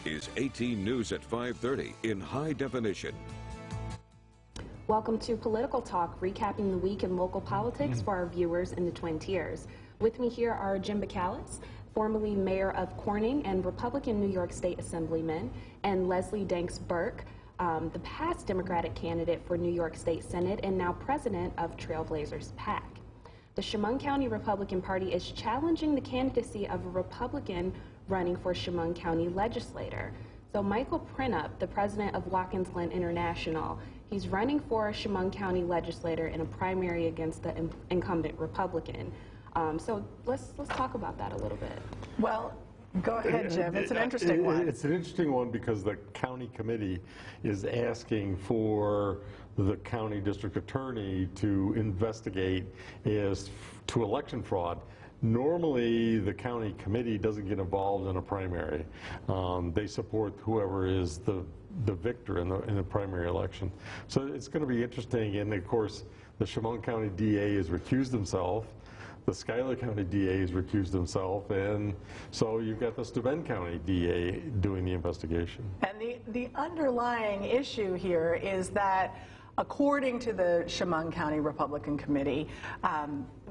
is 18 News at 5:30 in high definition. Welcome to Political Talk, recapping the week in local politics for our viewers in the Twin Tiers. With me here are Jim Bacalus, formerly mayor of Corning and Republican New York State Assemblyman, and Leslie Danks Burke, the past Democratic candidate for New York State Senate and now president of Trailblazers PAC. The Chemung County Republican Party is challenging the candidacy of a Republican running for Chemung County legislator. So Michael Printup, the president of Watkins Glen International, he's running for a Chemung County legislator in a primary against the incumbent Republican. So let's talk about that a little bit. Well, go ahead, Jim. It's an interesting one. It's an interesting one because the county committee is asking for the county district attorney to investigate as to election fraud. Normally, the county committee doesn't get involved in a primary. They support whoever is the victor in the primary election. So it's going to be interesting. And of course, the Chemung County DA has recused himself. The Schuyler County DA has recused himself, and so you've got the Steuben County DA doing the investigation. And the underlying issue here is that, according to the Chemung County Republican Committee,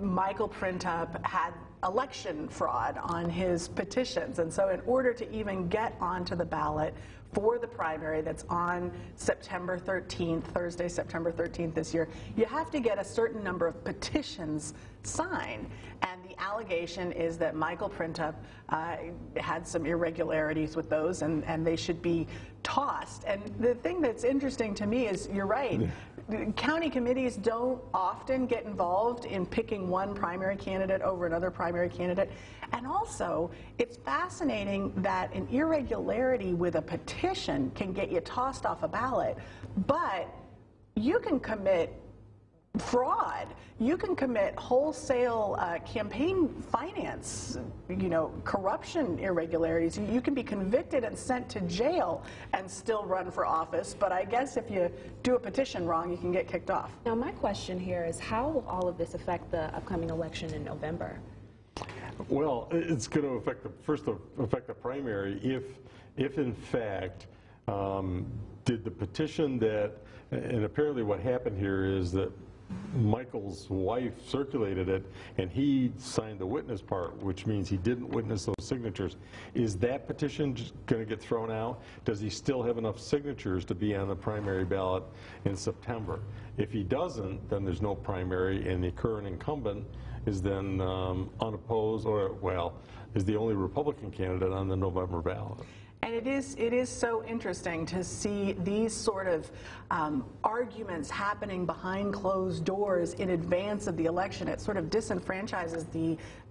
Michael Printup had election fraud on his petitions, and so in order to even get onto the ballot for the primary that's on September 13th, Thursday, September 13th this year, you have to get a certain number of petitions signed. And the allegation is that Michael Printup had some irregularities with those, and they should be tossed. And the thing that's interesting to me is, you're right, county committees don't often get involved in picking one primary candidate over another primary candidate. And also, it's fascinating that an irregularity with a petition can get you tossed off a ballot, but you can commit fraud. You can commit wholesale campaign finance, corruption irregularities. You can be convicted and sent to jail and still run for office, but I guess if you do a petition wrong, you can get kicked off. Now, my question here is, how will all of this affect the upcoming election in November? Well, it's going to affect the primary if in fact did the petition that, and apparently what happened here is that Michael's wife circulated it, and he signed the witness part, which means he didn't witness those signatures. Is that petition going to get thrown out? Does he still have enough signatures to be on the primary ballot in September? If he doesn't, then there's no primary, and the current incumbent is then unopposed, or, well, is the only Republican candidate on the November ballot. And it is so interesting to see these sort of arguments happening behind closed doors in advance of the election. It sort of disenfranchises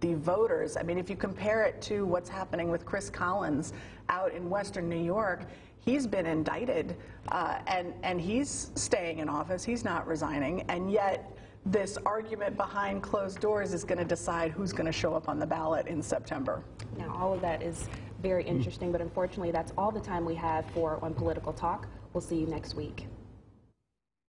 the voters. I mean, if you compare it to what's happening with Chris Collins out in Western New York, he's been indicted and he's staying in office. He's not resigning, and yet this argument behind closed doors is going to decide who's going to show up on the ballot in September. Now, all of that is very interesting, but unfortunately, that's all the time we have for On Political Talk. We'll see you next week.